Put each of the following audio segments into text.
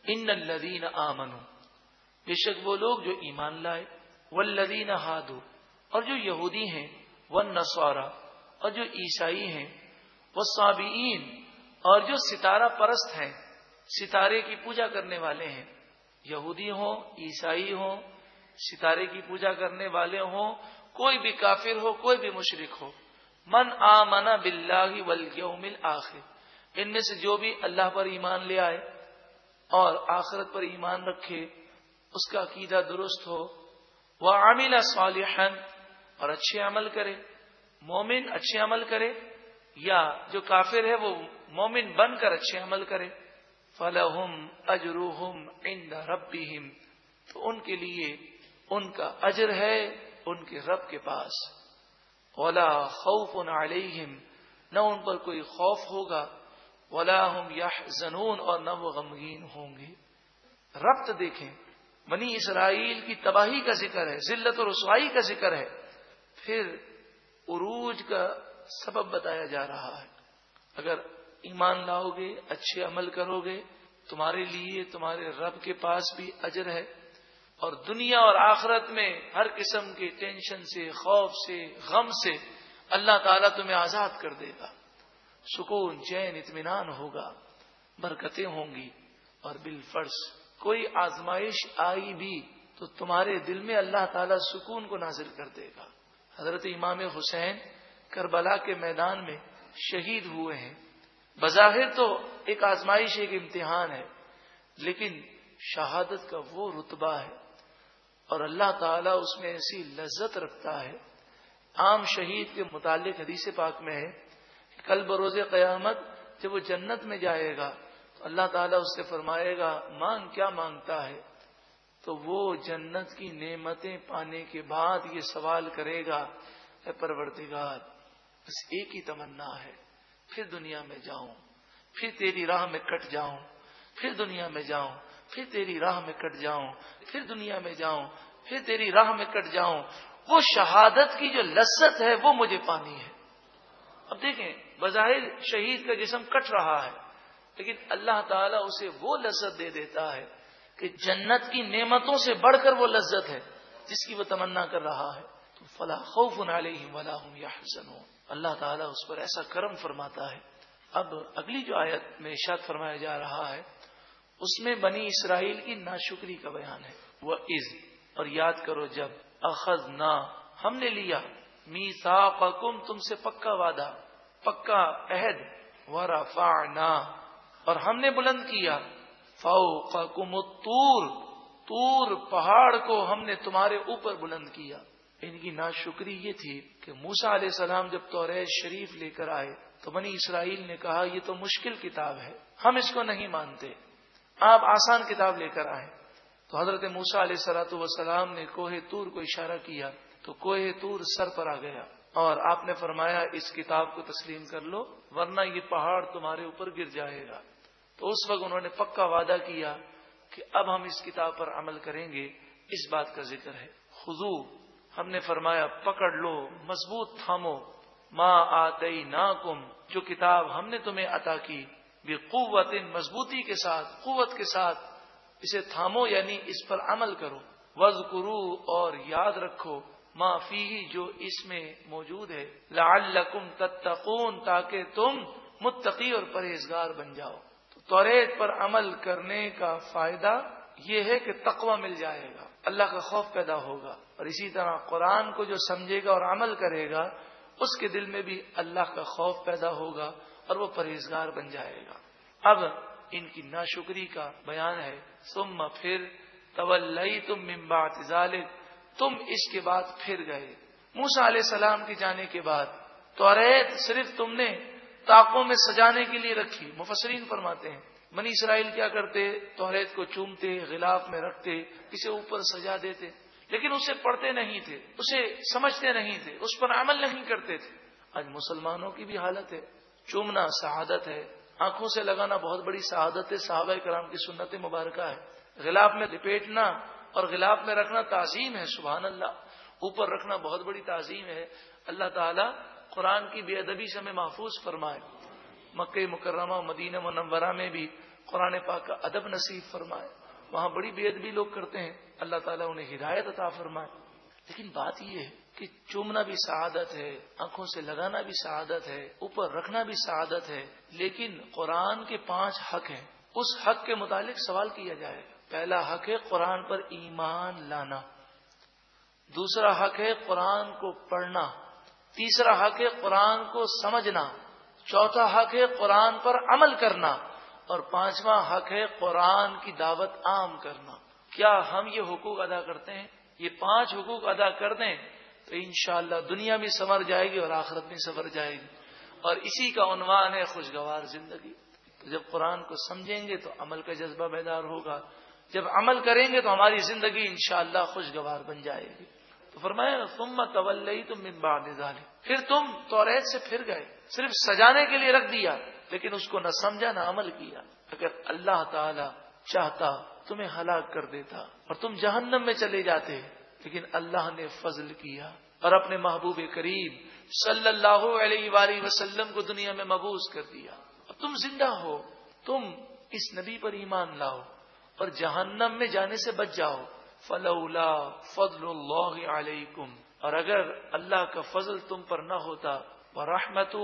ان الذین آمنوا، بے شک وہ لوگ جو ایمان لائے، والذین ہادوا، اور جو یہودی ہیں، والنصارى، اور جو عیسائی ہیں، والصابئین، اور جو ستارہ پرست ہیں، ستارے کی پوجا کرنے والے ہیں، یہودی ہوں، عیسائی ہوں، ستارے کی پوجا کرنے والے ہوں، کوئی بھی کافر ہو، کوئی بھی مشرک ہو، من آمن باللہ والیوم الآخر، ان میں سے جو بھی اللہ پر ایمان لے آئے اور آخرت پر ایمان رکھے، اس کا عقیدہ درست ہو، وعمل صالحا، اور اچھے عمل کرے، مومن اچھے عمل کرے، یا جو کافر ہے وہ مومن بن کر اچھے عمل کرے، فلہم اجرہم عند ربہم، تو ان کے لیے ان کا اجر ہے ان کے رب کے پاس، ولا خوف علیہم، نہ ان پر کوئی خوف ہوگا، ولا ہم یحزنون، اور نہ وہ غمگین ہوں گے۔ ربط دیکھیں، بنی اسرائیل کی تباہی کا ذکر ہے، ذلت و رسوائی کا ذکر ہے، پھر عروج کا سبب بتایا جا رہا ہے۔ اگر ایمان لاؤ گے، اچھے عمل کرو گے، تمہارے لیے تمہارے رب کے پاس بھی اجر ہے، اور دنیا اور آخرت میں ہر قسم کے ٹینشن سے، خوف سے، غم سے اللہ تعالیٰ تمہیں آزاد کر دے گا، سکون، چین، اطمینان ہوگا، برکتیں ہوں گی، اور بالفرض کوئی آزمائش آئی بھی تو تمہارے دل میں اللہ تعالیٰ سکون کو نازل کر دے گا۔ حضرت امام حسین کربلا کے میدان میں شہید ہوئے ہیں، بظاہر تو ایک آزمائش، ایک امتحان ہے، لیکن شہادت کا وہ رتبہ ہے اور اللہ تعالیٰ اس میں ایسی لذت رکھتا ہے۔ عام شہید کے متعلق حدیث پاک میں ہے، کل بروز قیامت جب وہ جنت میں جائے گا تو اللہ تعالیٰ اس سے فرمائے گا مانگ، کیا مانگتا ہے؟ تو وہ جنت کی نعمتیں پانے کے بعد یہ سوال کرے گا، اے پروردگار بس ایک ہی تمنا ہے، پھر دنیا میں جاؤں، پھر تیری راہ میں کٹ جاؤں، پھر دنیا میں جاؤں، پھر تیری راہ میں کٹ جاؤں، پھر دنیا میں جاؤں، پھر تیری راہ میں کٹ جاؤں۔ وہ شہادت کی جو لذت ہے وہ مجھے پانی ہے۔ اب دیکھیں، بظاہر شہید کا جسم کٹ رہا ہے، لیکن اللہ تعالیٰ اسے وہ لذت دے دیتا ہے کہ جنت کی نعمتوں سے بڑھ کر وہ لذت ہے جس کی وہ تمنا کر رہا ہے۔ تو فلا خوف علیہم ولا هم یحزنون، اللہ تعالیٰ اس پر ایسا کرم فرماتا ہے۔ اب اگلی جو آیت میں ارشاد فرمایا جا رہا ہے اس میں بنی اسرائیل کی ناشکری کا بیان ہے۔ وَإِذْ، اور یاد کرو جب، اخذنا، ہم نے لیا، میثاقکم، تم سے پکا وعدہ، پکا عہد، ورفعنا، اور ہم نے بلند کیا، فوقکم الطور، طور پہاڑ کو ہم نے تمہارے اوپر بلند کیا۔ ان کی ناشکری یہ تھی کہ موسیٰ علیہ السلام جب توریت شریف لے کر آئے تو بنی اسرائیل نے کہا یہ تو مشکل کتاب ہے، ہم اس کو نہیں مانتے، آپ آسان کتاب لے کر آئے۔ تو حضرت موسیٰ علیہ السلام نے کوہ طور کو اشارہ کیا تو کوہ طور سر پر آ گیا، اور آپ نے فرمایا اس کتاب کو تسلیم کر لو ورنہ یہ پہاڑ تمہارے اوپر گر جائے گا۔ تو اس وقت انہوں نے پکا وعدہ کیا کہ اب ہم اس کتاب پر عمل کریں گے۔ اس بات کا ذکر ہے، خذو، ہم نے فرمایا پکڑ لو، مضبوط تھامو، ما آتیناکم، جو کتاب ہم نے تمہیں عطا کی، بقوت، مضبوطی کے ساتھ، قوت کے ساتھ اسے تھامو، یعنی اس پر عمل کرو، وذکروا، اور یاد رکھو، ما فیہ، جو اس میں موجود ہے، لعلکم تتقون، تاکہ تم متقی اور پرہیزگار بن جاؤ۔ تو توریت پر عمل کرنے کا فائدہ یہ ہے کہ تقوی مل جائے گا، اللہ کا خوف پیدا ہوگا، اور اسی طرح قرآن کو جو سمجھے گا اور عمل کرے گا اس کے دل میں بھی اللہ کا خوف پیدا ہوگا اور وہ پرہیزگار بن جائے گا۔ اب ان کی ناشکری کا بیان ہے، ثم، پھر، تولیتم من بعد ذلک، تم اس کے بعد پھر گئے۔ موسیٰ علیہ السلام کے جانے کے بعد توریت صرف تم نے طاقوں میں سجانے کے لیے رکھی۔ مفسرین فرماتے ہیں بنی اسرائیل کیا کرتے، توریت کو چومتے، غلاف میں رکھتے، اسے اوپر سجا دیتے، لیکن اسے پڑھتے نہیں تھے، اسے سمجھتے نہیں تھے، اس پر عمل نہیں کرتے تھے۔ آج مسلمانوں کی بھی حالت ہے، چومنا سعادت ہے، آنکھوں سے لگانا بہت بڑی سعادت ہے، صحابہ کرام کی سنت مبارکہ ہے، غلاف میں لپیٹنا اور غلاف میں رکھنا تعظیم ہے، سبحان اللہ، اوپر رکھنا بہت بڑی تعظیم ہے۔ اللہ تعالیٰ قرآن کی بے ادبی سے ہمیں محفوظ فرمائے۔ مکہ مکرمہ و مدینہ منورہ میں بھی قرآن پاک کا ادب نصیب فرمائے. وہاں بڑی بے ادبی لوگ کرتے ہیں، اللہ تعالیٰ انہیں ہدایت عطا فرمائے. لیکن بات یہ ہے کہ چومنا بھی سعادت ہے، آنکھوں سے لگانا بھی سعادت ہے، اوپر رکھنا بھی سعادت ہے. لیکن قرآن کے 5 حق ہیں، اس حق کے متعلق سوال کیا جائے. پہلا حق ہے قرآن پر ایمان لانا، دوسرا حق ہے قرآن کو پڑھنا، تیسرا حق ہے قرآن کو سمجھنا، چوتھا حق ہے قرآن پر عمل کرنا، اور 5واں حق ہے قرآن کی دعوت عام کرنا. کیا ہم یہ حقوق ادا کرتے ہیں؟ یہ 5 حقوق ادا کر دیں تو انشاءاللہ دنیا بھی سنور جائے گی اور آخرت بھی سنور جائے گی. اور اسی کا عنوان ہے خوشگوار زندگی. تو جب قرآن کو سمجھیں گے تو عمل کا جذبہ بیدار ہوگا، جب عمل کریں گے تو ہماری زندگی انشاءاللہ خوشگوار بن جائے گی. تو فرمایا ثم تولیتم من بعد ذلک، پھر تم توریت سے پھر گئے. صرف سجانے کے لیے رکھ دیا لیکن اس کو نہ سمجھا نہ عمل کیا. اگر اللہ تعالی چاہتا تمہیں ہلاک کر دیتا اور تم جہنم میں چلے جاتے، لیکن اللہ نے فضل کیا اور اپنے محبوب کریم صلی اللہ علیہ وآلہ وسلم کو دنیا میں مبعوث کر دیا. اور تم زندہ ہو، تم اس نبی پر ایمان لاؤ اور جہنم میں جانے سے بچ جاؤ. فلولا فضل اللہ علیکم، اور اگر اللہ کا فضل تم پر نہ ہوتا، ورحمتہ،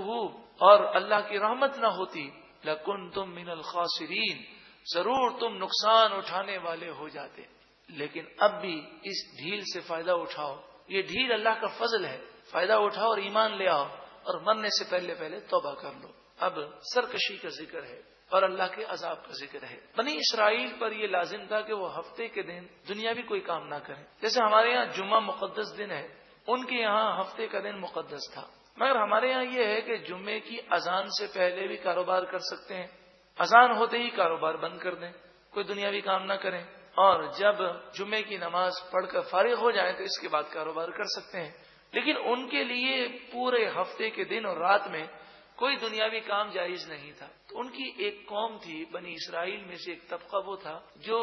اور اللہ کی رحمت نہ ہوتی، لکنتم من الخاسرین، ضرور تم نقصان اٹھانے والے ہو جاتے. لیکن اب بھی اس ڈھیل سے فائدہ اٹھاؤ، یہ ڈھیل اللہ کا فضل ہے. فائدہ اٹھاؤ اور ایمان لے آؤ اور مرنے سے پہلے توبہ کر لو. اب سرکشی کا ذکر ہے اور اللہ کے عذاب کا ذکر ہے. بنی اسرائیل پر یہ لازم تھا کہ وہ ہفتے کے دن دنیاوی کوئی کام نہ کریں. جیسے ہمارے یہاں جمعہ مقدس دن ہے، ان کے یہاں ہفتے کا دن مقدس تھا. مگر ہمارے یہاں یہ ہے کہ جمعے کی اذان سے پہلے بھی کاروبار کر سکتے ہیں، اذان ہوتے ہی کاروبار بند کر دیں، کوئی دنیاوی کام نہ کریں، اور جب جمعے کی نماز پڑھ کر فارغ ہو جائیں تو اس کے بعد کاروبار کر سکتے ہیں. لیکن ان کے لیے پورے ہفتے کے دن اور رات میں کوئی دنیاوی کام جائز نہیں تھا. تو ان کی ایک قوم تھی، بنی اسرائیل میں سے ایک طبقہ وہ تھا جو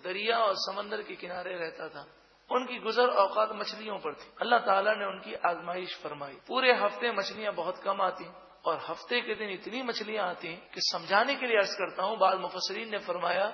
دریا اور سمندر کے کنارے رہتا تھا. ان کی گزر اوقات مچھلیوں پر تھی. اللہ تعالیٰ نے ان کی آزمائش فرمائی. پورے ہفتے مچھلیاں بہت کم آتی اور ہفتے کے دن اتنی مچھلیاں آتی ہیں کہ سمجھانے کے لیے عرض کرتا ہوں، بعض مفسرین نے فرمایا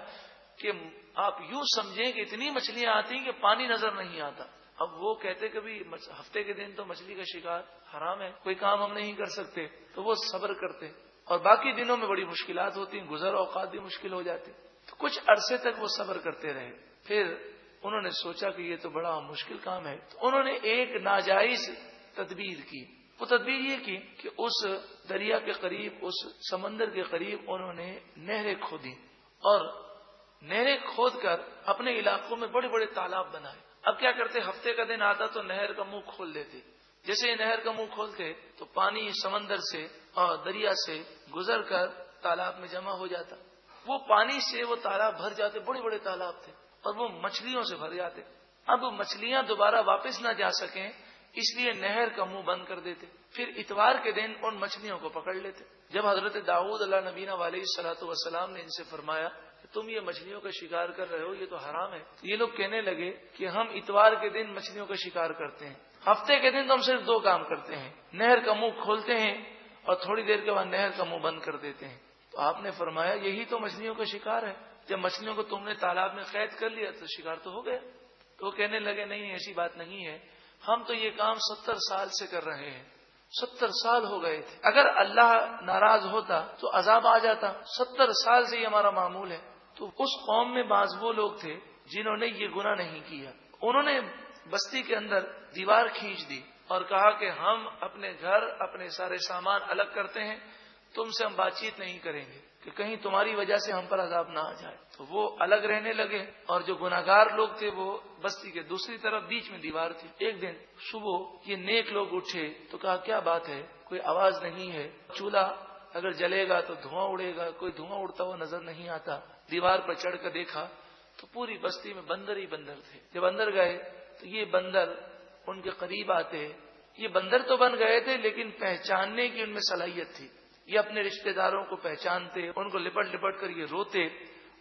کہ آپ یوں سمجھیں کہ اتنی مچھلیاں آتی ہیں کہ پانی نظر نہیں آتا. اب وہ کہتے کبھی ہفتے کے دن تو مچھلی کا شکار حرام ہے، کوئی کام ہم نہیں کر سکتے، تو وہ صبر کرتے. اور باقی دنوں میں بڑی مشکلات ہوتی ہیں، گزر اوقات بھی مشکل ہو جاتے. تو کچھ عرصے تک وہ صبر کرتے رہے. پھر انہوں نے سوچا کہ یہ تو بڑا مشکل کام ہے، تو انہوں نے ایک ناجائز تدبیر کی. وہ تدبیر یہ کی کہ اس دریا کے قریب، اس سمندر کے قریب انہوں نے نہریں کھودی اور نہریں کھود کر اپنے علاقوں میں بڑے بڑے تالاب بنائے. اب کیا کرتے، ہفتے کا دن آتا تو نہر کا منہ کھول دیتے. جیسے نہر کا منہ کھولتے تو پانی سمندر سے اور دریا سے گزر کر تالاب میں جمع ہو جاتا. وہ پانی سے وہ تالاب بھر جاتے، بڑے بڑے تالاب تھے، اور وہ مچھلیوں سے بھر جاتے. اب مچھلیاں دوبارہ واپس نہ جا سکیں اس لیے نہر کا منہ بند کر دیتے. پھر اتوار کے دن ان مچھلیوں کو پکڑ لیتے. جب حضرت داؤد علیہ نبینا علیہ الصلوۃ والسلام نے ان سے فرمایا کہ تم یہ مچھلیوں کا شکار کر رہے ہو، یہ تو حرام ہے، تو یہ لوگ کہنے لگے کہ ہم اتوار کے دن مچھلیوں کا شکار کرتے ہیں، ہفتے کے دن تو ہم صرف 2 کام کرتے ہیں، نہر کا منہ کھولتے ہیں اور تھوڑی دیر کے بعد نہر کا منہ بند کر دیتے ہیں. تو آپ نے فرمایا یہی تو مچھلیوں کا شکار ہے. جب مچھلیوں کو تم نے تالاب میں قید کر لیا تو شکار تو ہو گیا. تو وہ کہنے لگے نہیں، ایسی بات نہیں ہے، ہم تو یہ کام 70 سال سے کر رہے ہیں. 70 سال ہو گئے تھے، اگر اللہ ناراض ہوتا تو عذاب آ جاتا. 70 سال سے یہ ہمارا معمول ہے. تو اس قوم میں بعض وہ لوگ تھے جنہوں نے یہ گناہ نہیں کیا. انہوں نے بستی کے اندر دیوار کھینچ دی اور کہا کہ ہم اپنے گھر، اپنے سارے سامان الگ کرتے ہیں، تم سے ہم بات چیت نہیں کریں گے کہ کہیں تمہاری وجہ سے ہم پر عذاب نہ آ جائے. تو وہ الگ رہنے لگے اور جو گناہگار لوگ تھے وہ بستی کے دوسری طرف بیچ میں دیوار تھی. ایک دن صبح یہ نیک لوگ اٹھے تو کہا کیا بات ہے، کوئی آواز نہیں ہے، چولہا اگر جلے گا تو دھواں اڑے گا، کوئی دھواں اڑتا ہوا نظر نہیں آتا. دیوار پر چڑھ کر دیکھا تو پوری بستی میں بندر ہی بندر تھے. جب اندر گئے تو یہ بندر ان کے قریب آتے. یہ بندر تو بن گئے تھے لیکن پہچاننے کی ان میں صلاحیت تھی. یہ اپنے رشتہ داروں کو پہچانتے، ان کو لپٹ لپٹ کر یہ روتے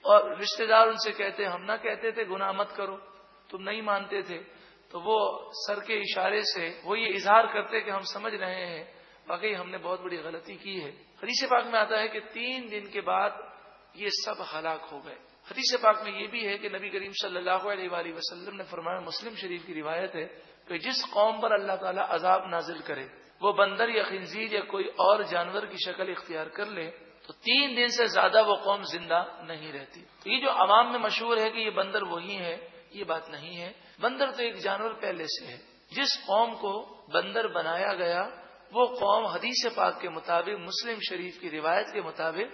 اور رشتہ دار ان سے کہتے ہم نہ کہتے تھے گناہ مت کرو، تم نہیں مانتے تھے. تو وہ سر کے اشارے سے وہ یہ اظہار کرتے کہ ہم سمجھ رہے ہیں واقعی ہم نے بہت بڑی غلطی کی ہے. حدیث پاک میں آتا ہے کہ 3 دن کے بعد یہ سب ہلاک ہو گئے۔ حدیث پاک میں یہ بھی ہے کہ نبی کریم صلی اللہ علیہ وآلہ وسلم نے فرمایا، مسلم شریف کی روایت ہے کہ جس قوم پر اللہ تعالیٰ عذاب نازل کرے وہ بندر یا خنزیر یا کوئی اور جانور کی شکل اختیار کر لے تو 3 دن سے زیادہ وہ قوم زندہ نہیں رہتی۔ تو یہ جو عوام میں مشہور ہے کہ یہ بندر وہی ہے، یہ بات نہیں ہے۔ بندر تو ایک جانور پہلے سے ہے۔ جس قوم کو بندر بنایا گیا وہ قوم حدیث پاک کے مطابق، مسلم شریف کی روایت کے مطابق،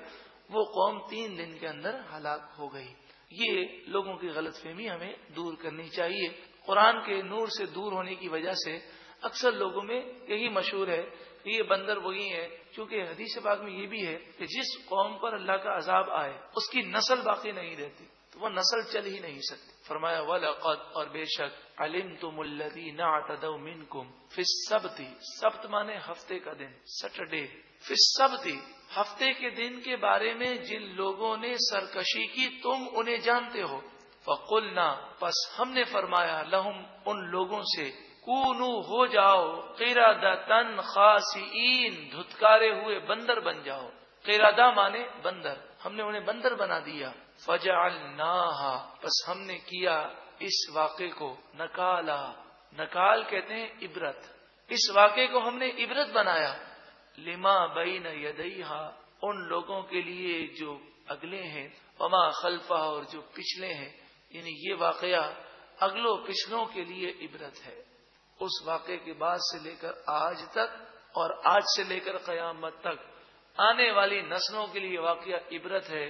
وہ قوم 3 دن کے اندر ہلاک ہو گئی۔ یہ لوگوں کی غلط فہمی ہمیں دور کرنی چاہیے۔ قرآن کے نور سے دور ہونے کی وجہ سے اکثر لوگوں میں یہی مشہور ہے کہ یہ بندر وہی ہے، کیونکہ حدیث پاک میں یہ بھی ہے کہ جس قوم پر اللہ کا عذاب آئے اس کی نسل باقی نہیں رہتی، تو وہ نسل چل ہی نہیں سکتی۔ فرمایا وَلَقَدْ، اور بے شک، عَلِمْتُمُ الَّذِينَ اعْتَدَوْا مِنْكُمْ فِي السَّبْتِ، سبت مانے ہفتے کا دن، سیٹرڈے، فی السبت، ہفتے کے دن کے بارے میں جن لوگوں نے سرکشی کی تم انہیں جانتے ہو، فَقُلْنَا، پس ہم نے فرمایا، لَهُمْ، ان لوگوں سے، کونو، ہو جاؤ، قردۃ خاسئین، دھتکارے ہوئے بندر بن جاؤ۔ قردہ مانے بندر، ہم نے انہیں بندر بنا دیا۔ فجعلناها، پس ہم نے کیا اس واقعے کو نکالا، نکال کہتے ہیں عبرت، اس واقعے کو ہم نے عبرت بنایا، لما بین یدیہا، ان لوگوں کے لیے جو اگلے ہیں، وما خلفہ، اور جو پچھلے ہیں، یعنی یہ واقعہ اگلوں پچھلوں کے لیے عبرت ہے۔ اس واقعے کے بعد سے لے کر آج تک اور آج سے لے کر قیامت تک آنے والی نسلوں کے لیے واقعہ عبرت ہے۔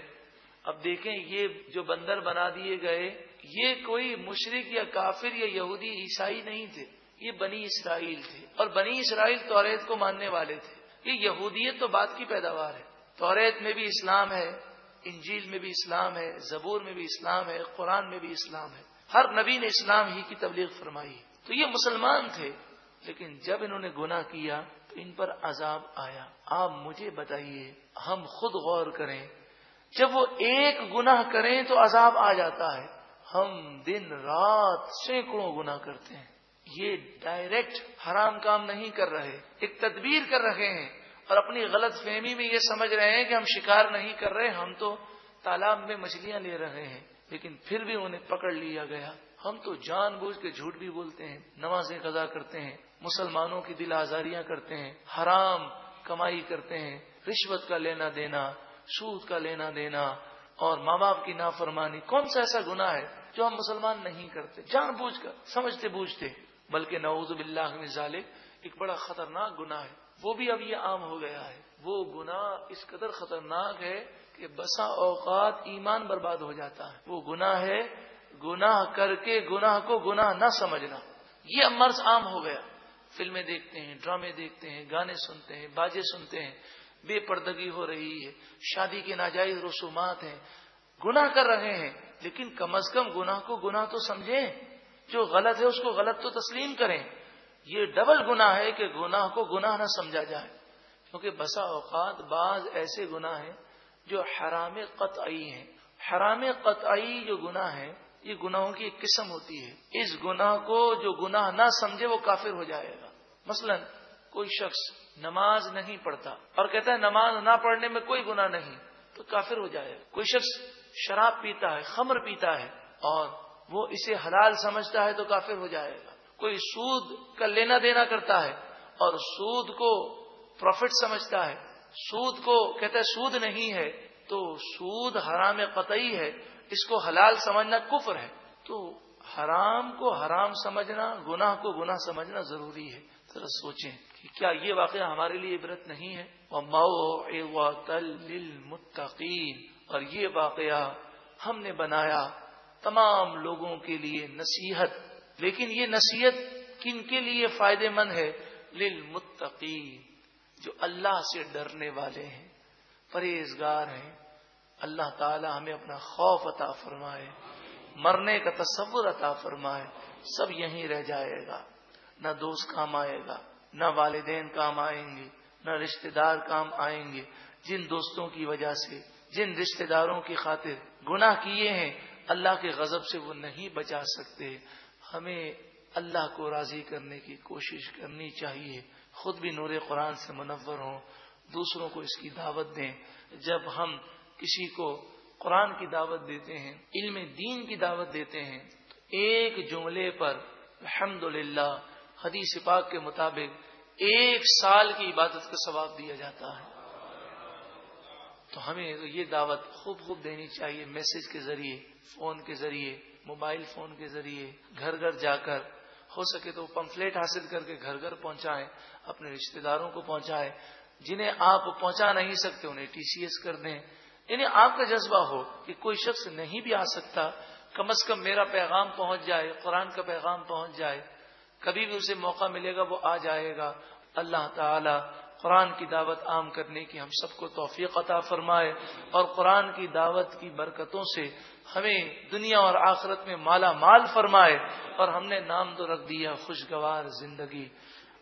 اب دیکھیں، یہ جو بندر بنا دیے گئے یہ کوئی مشرک یا کافر یا یہودی عیسائی نہیں تھے، یہ بنی اسرائیل تھے، اور بنی اسرائیل توریت کو ماننے والے تھے۔ یہ یہودیت تو بات کی پیداوار ہے، توریت میں بھی اسلام ہے، انجیل میں بھی اسلام ہے، زبور میں بھی اسلام ہے، قرآن میں بھی اسلام ہے، ہر نبی نے اسلام ہی کی تبلیغ فرمائی۔ تو یہ مسلمان تھے، لیکن جب انہوں نے گناہ کیا تو ان پر عذاب آیا۔ آپ مجھے بتائیے، ہم خود غور کریں، جب وہ ایک گناہ کریں تو عذاب آ جاتا ہے، ہم دن رات سینکڑوں گناہ کرتے ہیں۔ یہ ڈائریکٹ حرام کام نہیں کر رہے، ایک تدبیر کر رہے ہیں، اور اپنی غلط فہمی میں یہ سمجھ رہے ہیں کہ ہم شکار نہیں کر رہے، ہم تو تالاب میں مچھلیاں لے رہے ہیں، لیکن پھر بھی انہیں پکڑ لیا گیا۔ ہم تو جان بوجھ کے جھوٹ بھی بولتے ہیں، نمازیں قضا کرتے ہیں، مسلمانوں کی دل آزاریاں کرتے ہیں، حرام کمائی کرتے ہیں، رشوت کا لینا دینا، سود کا لینا دینا، اور ماں باپ کی نافرمانی۔ کون سا ایسا گناہ ہے جو ہم مسلمان نہیں کرتے جان بوجھ کر، سمجھتے بوجھتے؟ بلکہ نعوذ باللہ من ذالک ایک بڑا خطرناک گناہ ہے، وہ بھی اب یہ عام ہو گیا ہے۔ وہ گناہ اس قدر خطرناک ہے کہ بسا اوقات ایمان برباد ہو جاتا ہے۔ وہ گناہ ہے گناہ کر کے گناہ کو گناہ نہ سمجھنا۔ یہ اب مرض عام ہو گیا، فلمیں دیکھتے ہیں، ڈرامے دیکھتے ہیں، گانے سنتے ہیں، باجے سنتے ہیں، بے پردگی ہو رہی ہے، شادی کے ناجائز رسومات ہیں، گناہ کر رہے ہیں، لیکن کم از کم گناہ کو گناہ تو سمجھیں، جو غلط ہے اس کو غلط تو تسلیم کریں۔ یہ ڈبل گناہ ہے کہ گناہ کو گناہ نہ سمجھا جائے، کیونکہ بسا اوقات بعض ایسے گناہ ہیں جو حرام قطعی ہیں۔ حرام قطعی جو گناہ ہے، یہ گناہوں کی ایک قسم ہوتی ہے، اس گناہ کو جو گناہ نہ سمجھے وہ کافر ہو جائے گا۔ مثلا کوئی شخص نماز نہیں پڑھتا اور کہتا ہے نماز نہ پڑھنے میں کوئی گناہ نہیں، تو کافر ہو جائے گا۔ کوئی شخص شراب پیتا ہے، خمر پیتا ہے، اور وہ اسے حلال سمجھتا ہے تو کافر ہو جائے گا۔ کوئی سود کا لینا دینا کرتا ہے اور سود کو پروفٹ سمجھتا ہے، سود کو کہتا ہے سود نہیں ہے، تو سود حرام قطعی ہے، اس کو حلال سمجھنا کفر ہے۔ تو حرام کو حرام سمجھنا، گناہ کو گناہ سمجھنا ضروری ہے۔ ذرا سوچیں کہ کیا یہ واقعہ ہمارے لیے عبرت نہیں ہے؟ وَمَوْعِظَةً لِّلْمُتَّقِينَ، اور یہ واقعہ ہم نے بنایا تمام لوگوں کے لیے نصیحت، لیکن یہ نصیحت کن کے لیے فائدے مند ہے؟ للمتقین، جو اللہ سے ڈرنے والے ہیں، پرہیزگار ہیں۔ اللہ تعالی ہمیں اپنا خوف عطا فرمائے، مرنے کا تصور عطا فرمائے۔ سب یہیں رہ جائے گا، نہ دوست کام آئے گا، نہ والدین کام آئیں گے، نہ رشتہ دار کام آئیں گے۔ جن دوستوں کی وجہ سے، جن رشتہ داروں کی خاطر گناہ کیے ہیں، اللہ کے غضب سے وہ نہیں بچا سکتے۔ ہمیں اللہ کو راضی کرنے کی کوشش کرنی چاہیے، خود بھی نور قرآن سے منور ہوں، دوسروں کو اس کی دعوت دیں۔ جب ہم کسی کو قرآن کی دعوت دیتے ہیں، علم دین کی دعوت دیتے ہیں، تو ایک جملے پر الحمدللہ حدیث پاک کے مطابق 1 سال کی عبادت کا ثواب دیا جاتا ہے۔ تو ہمیں یہ دعوت خوب دینی چاہیے، میسج کے ذریعے، فون کے ذریعے، موبائل فون کے ذریعے، گھر گھر جا کر، ہو سکے تو پمفلیٹ حاصل کر کے گھر گھر پہنچائیں، اپنے رشتہ داروں کو پہنچائیں، جنہیں آپ پہنچا نہیں سکتے انہیں TCS کر دیں۔ یعنی آپ کا جذبہ ہو کہ کوئی شخص نہیں بھی آ سکتا، کم از کم میرا پیغام پہنچ جائے، قرآن کا پیغام پہنچ جائے، کبھی بھی اسے موقع ملے گا وہ آ جائے گا۔ اللہ تعالی قرآن کی دعوت عام کرنے کی ہم سب کو توفیق عطا فرمائے، اور قرآن کی دعوت کی برکتوں سے ہمیں دنیا اور آخرت میں مالا مال فرمائے۔ اور ہم نے نام تو رکھ دیا خوشگوار زندگی۔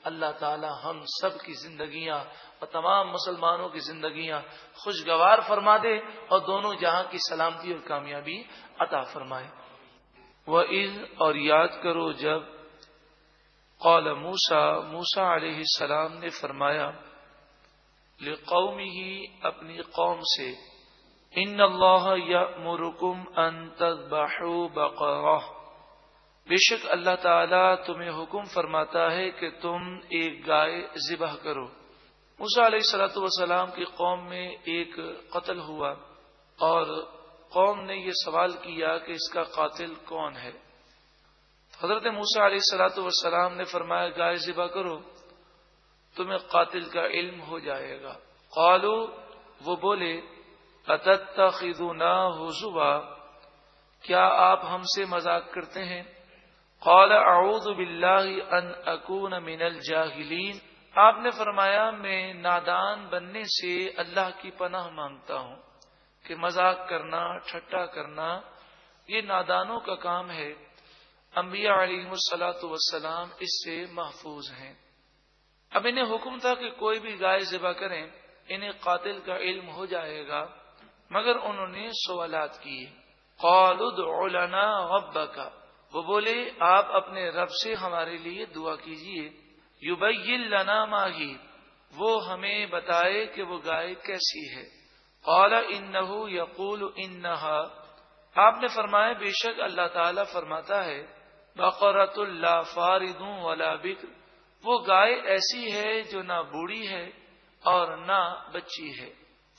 اللہ تعالی ہم سب کی زندگیاں اور تمام مسلمانوں کی زندگیاں خوشگوار فرما دے، اور دونوں جہاں کی سلامتی اور کامیابی عطا فرمائے۔ وَإِذْ، اور یاد کرو جب، قال موسیٰ علیہ السلام نے فرمایا، لِقَوْمِهِ، اپنی قوم سے، ان اللہ یأمرکم ان تذبحوا بقرہ، بے شک اللہ تعالیٰ تمہیں حکم فرماتا ہے کہ تم ایک گائے ذبح کرو۔ موسیٰ علیہ الصلوۃ والسلام کی قوم میں ایک قتل ہوا، اور قوم نے یہ سوال کیا کہ اس کا قاتل کون ہے۔ حضرت موسیٰ علیہ الصلوۃ والسلام نے فرمایا گائے ذبح کرو، تمہیں قاتل کا علم ہو جائے گا۔ قالوا، وہ بولے، اتتخذنا ہزوا، کیا آپ ہم سے مذاق کرتے ہیں؟ قال اعوذ باللہ ان اکون من الجاہلین، آپ نے فرمایا میں نادان بننے سے اللہ کی پناہ مانگتا ہوں کہ مذاق کرنا، ٹھٹا کرنا یہ نادانوں کا کام ہے۔ انبیاء علیہم الصلاۃ والسلام اس سے محفوظ ہیں۔ اب انہیں حکم تھا کہ کوئی بھی گائے ذبح کریں، انہیں قاتل کا علم ہو جائے گا، مگر انہوں نے سوالات کیے۔ قالوا ادع لنا ربک، وہ بولے آپ اپنے رب سے ہمارے لیے دعا کیجئے۔ یبین لنا ما ہی، وہ ہمیں بتائے کہ وہ گائے کیسی ہے۔ قال انہ یقول انہا، آپ نے فرمایا بے شک اللہ تعالی فرماتا ہے، بقرۃ لا فارض ولا بکر، وہ گائے ایسی ہے جو نہ بوڑھی ہے اور نہ بچی ہے۔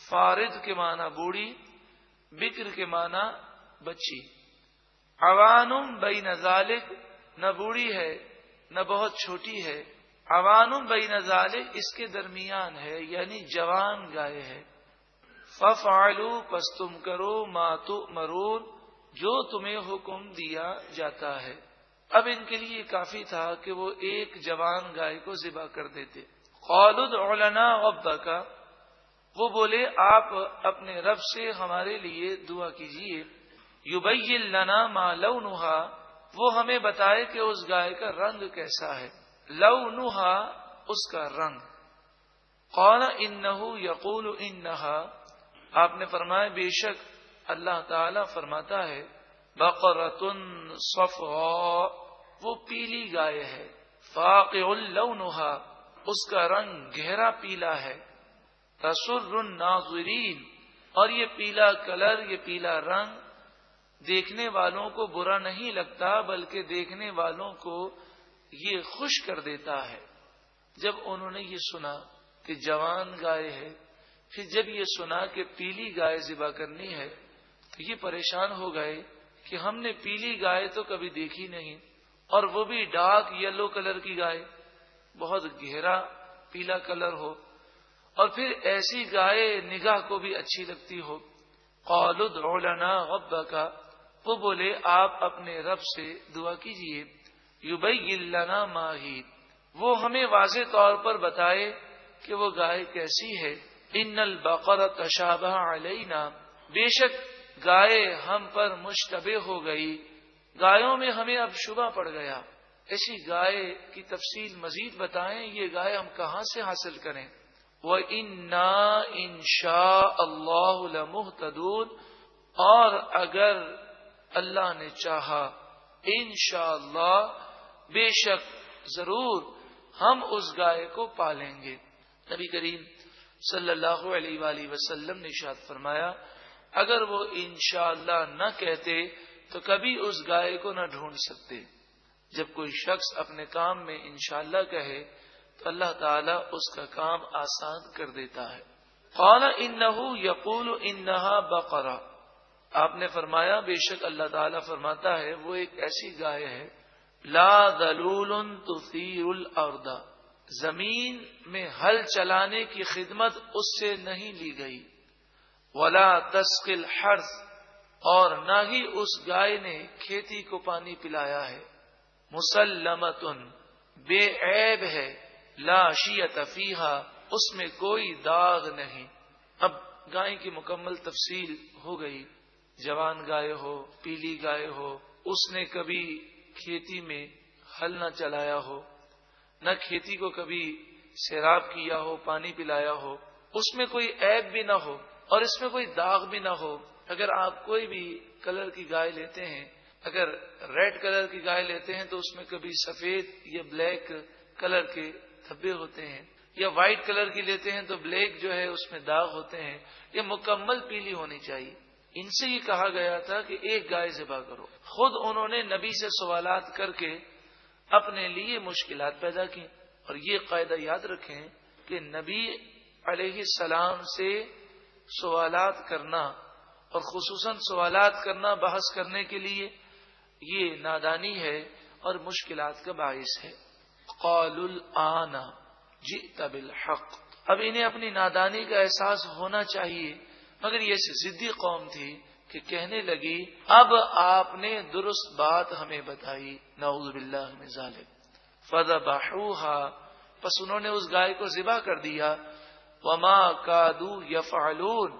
فارض کے معنی بوڑھی، بکر کے معنی بچی۔ عوان بین ذالک، نہ بوڑھی ہے نہ بہت چھوٹی ہے، عوان بین ذالک اس کے درمیان ہے، یعنی جوان گائے ہے۔ ففعلوا، پس تم کرو، ما تؤمرون، جو تمہیں حکم دیا جاتا ہے۔ اب ان کے لیے کافی تھا کہ وہ ایک جوان گائے کو ذبح کر دیتے۔ قالوا ادع لنا ربک، وہ بولے آپ اپنے رب سے ہمارے لیے دعا کیجئے۔ یبین لنا ما لونہا، وہ ہمیں بتائے کہ اس گائے کا رنگ کیسا ہے۔ لونہا، اس کا رنگ۔ قال انہ یقول انہا، آپ نے فرمایا بے شک اللہ تعالی فرماتا ہے، بقرۃ صفراء، وہ پیلی گائے ہے۔ فاقع لونہا، اس کا رنگ گہرا پیلا ہے۔ تسر الناظرین، اور یہ پیلا کلر، یہ پیلا رنگ دیکھنے والوں کو برا نہیں لگتا، بلکہ دیکھنے والوں کو یہ خوش کر دیتا ہے۔ جب انہوں نے یہ سنا کہ جوان گائے ہے، پھر جب یہ سنا کہ پیلی گائے ذبح کرنی ہے، تو یہ پریشان ہو گئے کہ ہم نے پیلی گائے تو کبھی دیکھی نہیں، اور وہ بھی ڈارک یلو کلر کی گائے، بہت گہرا پیلا کلر ہو، اور پھر ایسی گائے نگاہ کو بھی اچھی لگتی ہو۔ قالوا ادع لنا ربک، وہ بولے آپ اپنے رب سے دعا کیجئے۔ یبین لنا ما ہی، وہ ہمیں واضح طور پر بتائے کہ وہ گائے کیسی ہے۔ ان البقرۃ تشابہ علینا، بے شک گائے ہم پر مشتبہ ہو گئی، گایوں میں ہمیں اب شبہ پڑ گیا۔ ایسی گائے کی تفصیل مزید بتائیں، یہ گائے ہم کہاں سے حاصل کریں؟ وَإِنَّا إِن شَاءَ اللَّهُ لَمُهْتَدُونَ، اور اگر اللہ نے چاہا، انشاءاللہ، بے شک ضرور ہم اس گائے کو پالیں گے۔ نبی کریم صلی اللہ علیہ وآلہ وسلم نے ارشاد فرمایا، اگر وہ انشاءاللہ نہ کہتے تو کبھی اس گائے کو نہ ڈھونڈ سکتے۔ جب کوئی شخص اپنے کام میں انشاءاللہ کہے تو اللہ تعالیٰ اس کا کام آسان کر دیتا ہے۔ قال انہ یقول انہا بقرہ، آپ نے فرمایا بے شک اللہ تعالیٰ فرماتا ہے وہ ایک ایسی گائے ہے، لا ذلول تثیر الارض، زمین میں ہل چلانے کی خدمت اس سے نہیں لی گئی، ولا تسقی الحرث، اور نہ ہی اس گائے نے کھیتی کو پانی پلایا ہے، مسلمۃ، بے عیب ہے، لا شیۃ فیہا، اس میں کوئی داغ نہیں۔ اب گائے کی مکمل تفصیل ہو گئی۔ جوان گائے ہو، پیلی گائے ہو، اس نے کبھی کھیتی میں ہل نہ چلایا ہو، نہ کھیتی کو کبھی سیراب کیا ہو، پانی پلایا ہو، اس میں کوئی عیب بھی نہ ہو اور اس میں کوئی داغ بھی نہ ہو۔ اگر آپ کوئی بھی کلر کی گائے لیتے ہیں، اگر ریڈ کلر کی گائے لیتے ہیں تو اس میں کبھی سفید یا بلیک کلر کے دھبے ہوتے ہیں، یا وائٹ کلر کی لیتے ہیں تو بلیک جو ہے اس میں داغ ہوتے ہیں، یہ مکمل پیلی ہونی چاہیے۔ ان سے یہ کہا گیا تھا کہ ایک گائے ذبح کرو۔ خود انہوں نے نبی سے سوالات کر کے اپنے لیے مشکلات پیدا کی، اور یہ قاعدہ یاد رکھیں کہ نبی علیہ السلام سے سوالات کرنا، اور خصوصاً سوالات کرنا بحث کرنے کے لیے، یہ نادانی ہے اور مشکلات کا باعث ہے۔ قالوا الآن جئت بالحق، اب انہیں اپنی نادانی کا احساس ہونا چاہیے، مگر یہ ضدی قوم تھی کہ کہنے لگی اب آپ نے درست بات ہمیں بتائی، نعوذ باللہ من ذالک۔ فذبحوها، پس انہوں نے اس گائے کو ذبح کر دیا، وما کادوا یفعلون،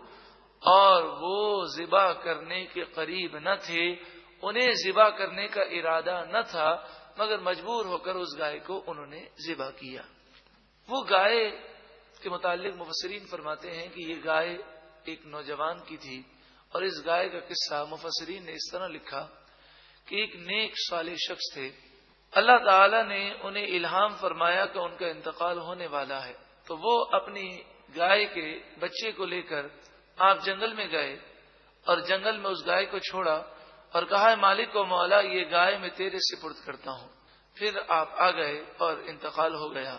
اور وہ ذبح کرنے کے قریب نہ تھے، انہیں ذبح کرنے کا ارادہ نہ تھا، مگر مجبور ہو کر اس گائے کو انہوں نے ذبح کیا۔ وہ گائے کے متعلق مفسرین فرماتے ہیں کہ یہ گائے ایک نوجوان کی تھی، اور اس گائے کا قصہ مفسرین نے اس طرح لکھا کہ ایک نیک صالح شخص تھے، اللہ تعالی نے انہیں الہام فرمایا کہ ان کا انتقال ہونے والا ہے، تو وہ اپنی گائے کے بچے کو لے کر آپ جنگل میں گئے، اور جنگل میں اس گائے کو چھوڑا اور کہا مالک و مولا یہ گائے میں تیرے سپرد کرتا ہوں۔ پھر آپ آ گئے اور انتقال ہو گیا۔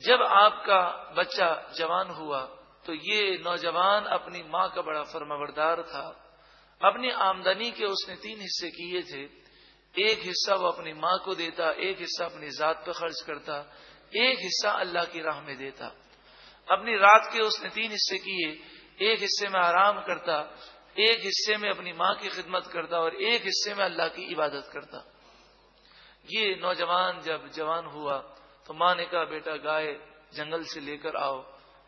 جب آپ کا بچہ جوان ہوا تو یہ نوجوان اپنی ماں کا بڑا فرمانبردار تھا، اپنی آمدنی کے اس نے 3 حصے کیے تھے، ایک حصہ وہ اپنی ماں کو دیتا، ایک حصہ اپنی ذات پہ خرچ کرتا، ایک حصہ اللہ کی راہ میں دیتا۔ اپنی رات کے اس نے 3 حصے کیے، ایک حصے میں آرام کرتا، ایک حصے میں اپنی ماں کی خدمت کرتا، اور ایک حصے میں اللہ کی عبادت کرتا۔ یہ نوجوان جب جوان ہوا تو ماں نے کہا بیٹا گائے جنگل سے لے کر آؤ۔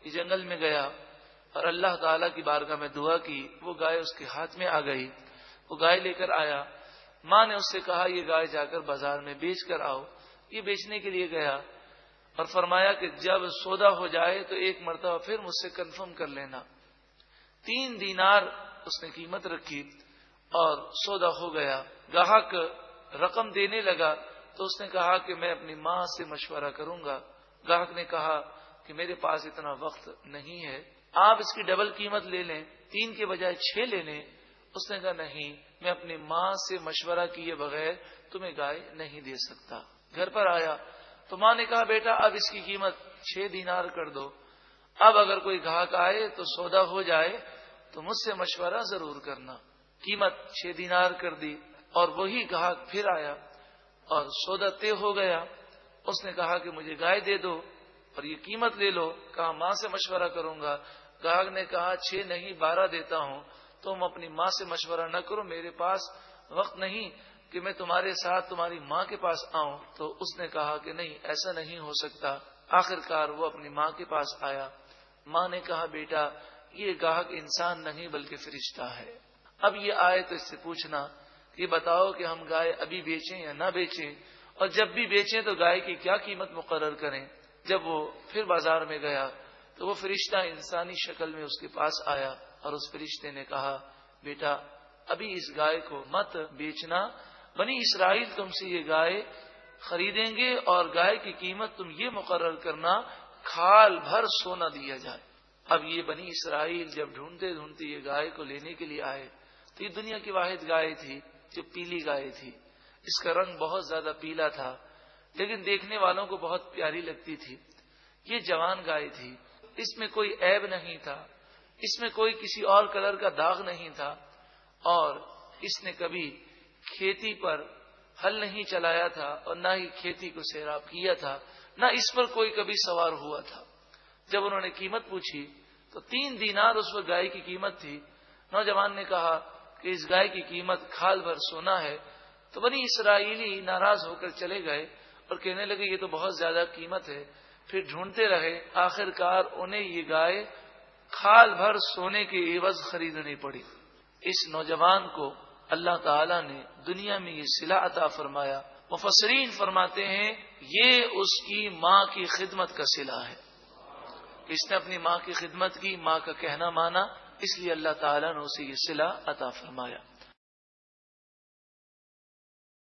یہ جنگل میں گیا اور اللہ تعالیٰ کی بارگاہ میں دعا کی، وہ گائے اس کے ہاتھ میں آ گئی، وہ گائے لے کر آیا۔ ماں نے اس سے کہا یہ گائے جا کر بازار میں بیچ کر آؤ۔ یہ بیچنے کے لیے گیا اور فرمایا کہ جب سودا ہو جائے تو ایک مرتبہ پھر مجھ سے کنفرم کر لینا۔ 3 دینار اس نے قیمت رکھی اور سودا ہو گیا۔ گاہک رقم دینے لگا تو اس نے کہا کہ میں اپنی ماں سے مشورہ کروں گا۔ گاہک نے کہا کہ میرے پاس اتنا وقت نہیں ہے، آپ اس کی ڈبل قیمت لے لیں، 3 کے بجائے 6 لے لیں۔ اس نے کہا نہیں، میں اپنی ماں سے مشورہ کیے بغیر تمہیں گائے نہیں دے سکتا۔ گھر پر آیا تو ماں نے کہا بیٹا اب اس کی قیمت 6 دینار کر دو، اب اگر کوئی گاہک آئے تو سودا ہو جائے تو مجھ سے مشورہ ضرور کرنا۔ قیمت 6 دینار کر دی، اور وہی گاہک پھر آیا اور سودا طے ہو گیا۔ اس نے کہا کہ مجھے گائے دے دو اور یہ قیمت لے لو۔ کہا ماں سے مشورہ کروں گا۔ گاہک نے کہا 6 نہیں 12 دیتا ہوں، تم اپنی ماں سے مشورہ نہ کرو، میرے پاس وقت نہیں کہ میں تمہارے ساتھ تمہاری ماں کے پاس آؤں۔ تو اس نے کہا کہ نہیں ایسا نہیں ہو سکتا۔ آخر کار وہ اپنی ماں کے پاس آیا۔ ماں نے کہا بیٹا یہ گاہک انسان نہیں بلکہ فرشتہ ہے۔ اب یہ آئے تو اس سے پوچھنا کہ بتاؤ کہ ہم گائے ابھی بیچیں یا نہ بیچیں، اور جب بھی بیچیں تو گائے کی کیا قیمت مقرر کریں۔ جب وہ پھر بازار میں گیا تو وہ فرشتہ انسانی شکل میں اس کے پاس آیا، اور اس فرشتے نے کہا بیٹا ابھی اس گائے کو مت بیچنا، بنی اسرائیل تم سے یہ گائے خریدیں گے، اور گائے کی قیمت تم یہ مقرر کرنا کھال بھر سونا دیا جائے۔ اب یہ بنی اسرائیل جب ڈھونڈتے ڈھونڈتے یہ گائے کو لینے کے لیے آئے تو یہ دنیا کی واحد گائے تھی جو پیلی گائے تھی. اس کا رنگ بہت زیادہ پیلا تھا لیکن دیکھنے والوں کو بہت پیاری لگتی تھی. یہ جوان گائے تھی, اس میں کوئی عیب نہیں تھا, اس میں کوئی کسی اور کلر کا داغ نہیں تھا, اور اس نے کبھی کھیتی پر ہل نہیں چلایا تھا اور نہ ہی کھیتی کو سیراب کیا تھا, نہ اس پر کوئی کبھی سوار ہوا تھا. جب انہوں نے قیمت پوچھی تو 3 دینار اس وقت گائے کی قیمت تھی. نوجوان نے کہا کہ اس گائے کی قیمت کھال بھر سونا ہے. تو بنی اسرائیلی ناراض ہو کر چلے گئے اور کہنے لگے یہ تو بہت زیادہ قیمت ہے. پھر ڈھونڈتے رہے, آخر کار انہیں یہ گائے کھال بھر سونے کے عوض خریدنی پڑی. اس نوجوان کو اللہ تعالی نے دنیا میں یہ صلہ عطا فرمایا. مفسرین فرماتے ہیں یہ اس کی ماں کی خدمت کا صلہ ہے. اس نے اپنی ماں کی خدمت کی, ماں کا کہنا مانا, اس لیے اللہ تعالیٰ نے اسے یہ صلہ عطا فرمایا.